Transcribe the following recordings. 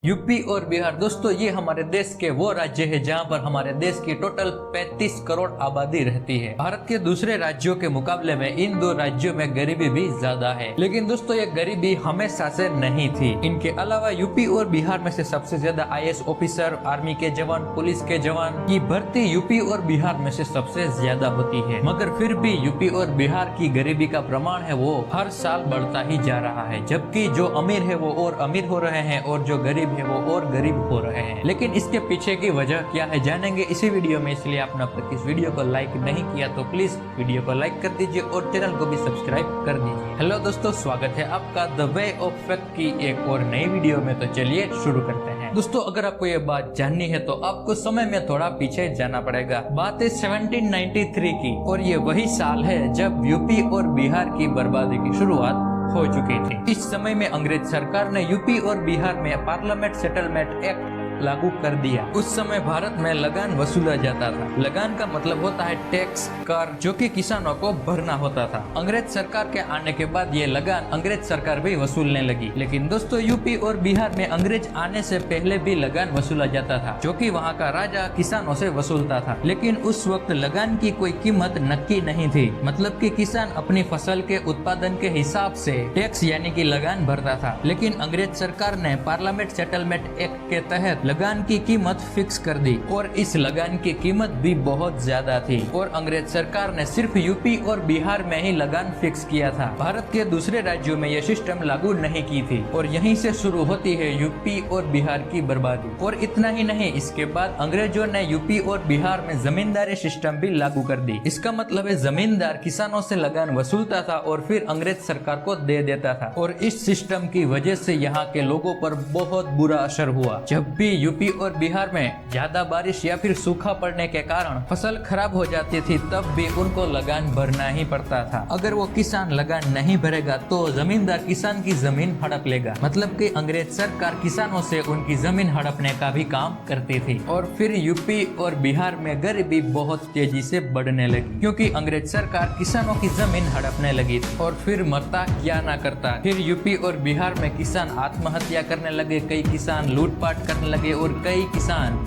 UP और बिहार दोस्तों ये हमारे देश के वो राज्य है जहाँ पर हमारे देश की टोटल 35 करोड़ आबादी रहती है। भारत के दूसरे राज्यों के मुकाबले में इन दो राज्यों में गरीबी भी ज्यादा है, लेकिन दोस्तों ये गरीबी हमेशा से नहीं थी। इनके अलावा यूपी और बिहार में से सबसे ज्यादा IAS ऑफिसर, आर्मी के जवान, पुलिस के जवान की भर्ती यूपी और बिहार में से सबसे ज्यादा होती है। मगर फिर भी यूपी और बिहार की गरीबी का प्रमाण है वो हर साल बढ़ता ही जा रहा है, जबकि जो अमीर है वो और अमीर हो रहे हैं और जो गरीब है वो और गरीब हो रहे हैं। लेकिन इसके पीछे की वजह क्या है जानेंगे इसी वीडियो में, इसलिए आपने अब तक इस वीडियो को लाइक नहीं किया तो प्लीज वीडियो को लाइक कर दीजिए और चैनल को भी सब्सक्राइब कर दीजिए। हेलो दोस्तों, स्वागत है आपका द वे ऑफ फैक्ट की एक और नई वीडियो में। तो चलिए शुरू करते हैं। दोस्तों अगर आपको ये बात जाननी है तो आपको समय में थोड़ा पीछे जाना पड़ेगा। बात है 1793 की और ये वही साल है जब यूपी और बिहार की बर्बादी की शुरुआत हो चुकी थी। इस समय में अंग्रेज सरकार ने यूपी और बिहार में पार्लियामेंट सेटलमेंट एक्ट लागू कर दिया। उस समय भारत में लगान वसूला जाता था। लगान का मतलब होता है टैक्स, कर, जो कि किसानों को भरना होता था। अंग्रेज सरकार के आने के बाद ये लगान अंग्रेज सरकार भी वसूलने लगी। लेकिन दोस्तों यूपी और बिहार में अंग्रेज आने से पहले भी लगान वसूला जाता था, जो कि वहाँ का राजा किसानों से वसूलता था। लेकिन उस वक्त लगान की कोई कीमत नक्की नहीं थी, मतलब कि किसान अपनी फसल के उत्पादन के हिसाब से टैक्स यानी कि लगान भरता था। लेकिन अंग्रेज सरकार ने पार्लियामेंट सेटलमेंट एक्ट के तहत लगान की कीमत फिक्स कर दी और इस लगान की कीमत भी बहुत ज्यादा थी और अंग्रेज सरकार ने सिर्फ यूपी और बिहार में ही लगान फिक्स किया था। भारत के दूसरे राज्यों में यह सिस्टम लागू नहीं की थी और यहीं से शुरू होती है यूपी और बिहार की बर्बादी। और इतना ही नहीं, इसके बाद अंग्रेजों ने यूपी और बिहार में जमींदारी सिस्टम भी लागू कर दी। इसका मतलब है जमींदार किसानों से लगान वसूलता था और फिर अंग्रेज सरकार को दे देता था। और इस सिस्टम की वजह से यहाँ के लोगों पर बहुत बुरा असर हुआ। जब भी यूपी और बिहार में ज्यादा बारिश या फिर सूखा पड़ने के कारण फसल खराब हो जाती थी, तब भी उनको लगान भरना ही पड़ता था। अगर वो किसान लगान नहीं भरेगा तो जमींदार किसान की जमीन हड़प लेगा, मतलब कि अंग्रेज सरकार किसानों से उनकी जमीन हड़पने का भी काम करती थी। और फिर यूपी और बिहार में गरीबी बहुत तेजी से बढ़ने लगी, क्योंकि अंग्रेज सरकार किसानों की जमीन हड़पने लगी थी। और फिर मरता क्या ना करता, फिर यूपी और बिहार में किसान आत्महत्या करने लगे, कई किसान लूटपाट करने लगे और कई किसान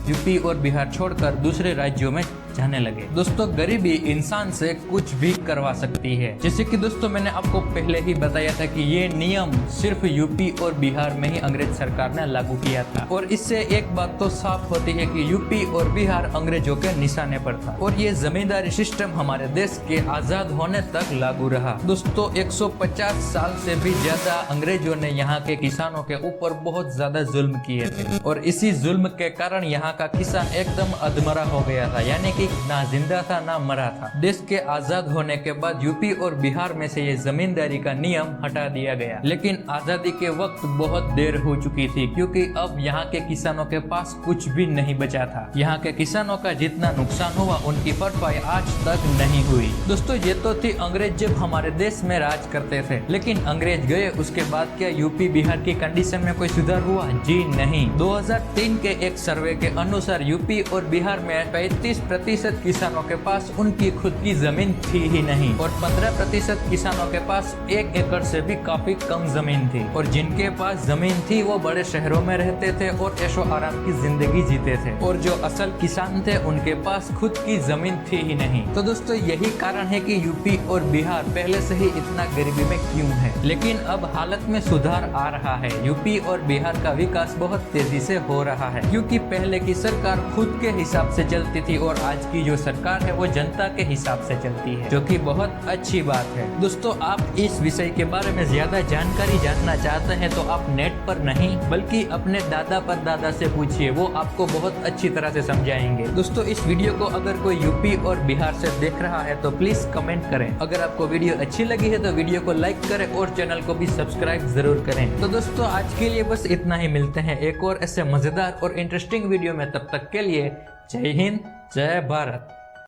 यूपी और बिहार छोड़कर दूसरे राज्यों में जाने लगे। दोस्तों गरीबी इंसान से कुछ भी करवा सकती है, जैसे कि दोस्तों मैंने आपको पहले ही बताया था कि ये नियम सिर्फ यूपी और बिहार में ही अंग्रेज सरकार ने लागू किया था। और इससे एक बात तो साफ होती है कि यूपी और बिहार अंग्रेजों के निशाने पर था और ये जमींदारी सिस्टम हमारे देश के आजाद होने तक लागू रहा। दोस्तों 150 साल से भी ज्यादा अंग्रेजों ने यहाँ के किसानों के ऊपर बहुत ज्यादा जुल्म किए थे और इसी जुल्म के कारण यहाँ का किसान एकदम अधमरा हो गया था, यानी कि ना जिंदा था ना मरा था। देश के आजाद होने के बाद यूपी और बिहार में से ये जमींदारी का नियम हटा दिया गया। लेकिन आजादी के वक्त बहुत देर हो चुकी थी, क्योंकि अब यहाँ के किसानों के पास कुछ भी नहीं बचा था। यहाँ के किसानों का जितना नुकसान हुआ उनकी भरपाई आज तक नहीं हुई। दोस्तों ये तो थी अंग्रेज जब हमारे देश में राज करते थे, लेकिन अंग्रेज गए उसके बाद क्या यूपी बिहार की कंडीशन में कोई सुधार हुआ? जी नहीं। 2003 के एक सर्वे के अनुसार यूपी और बिहार में 35% किसानों के पास उनकी खुद की जमीन थी ही नहीं और 15% किसानों के पास 1 एकड़ से भी काफी कम जमीन थी। और जिनके पास जमीन थी वो बड़े शहरों में रहते थे और ऐशो आराम की जिंदगी जीते थे। और जो असल किसान थे उनके पास खुद की जमीन थी ही नहीं। तो दोस्तों यही कारण है कि यूपी और बिहार पहले से ही इतना गरीबी में क्यों है। लेकिन अब हालत में सुधार आ रहा है। यूपी और बिहार का विकास बहुत तेजी से हो रहा है, क्योंकि पहले की सरकार खुद के हिसाब से चलती थी और आज की जो सरकार है वो जनता के हिसाब से चलती है, जो कि बहुत अच्छी बात है। दोस्तों आप इस विषय के बारे में ज्यादा जानकारी जानना चाहते हैं तो आप नेट पर नहीं बल्कि अपने दादा परदादा से पूछिए, वो आपको बहुत अच्छी तरह से समझाएंगे। दोस्तों इस वीडियो को अगर कोई यूपी और बिहार से देख रहा है तो प्लीज कमेंट करें। अगर आपको वीडियो अच्छी लगी है तो वीडियो को लाइक करें और चैनल को भी सब्सक्राइब जरूर करें। तो दोस्तों आज के लिए बस इतना ही, मिलते हैं एक और ऐसे मजेदार और इंटरेस्टिंग वीडियो में। तब तक के लिए जय हिंद, जय भारत।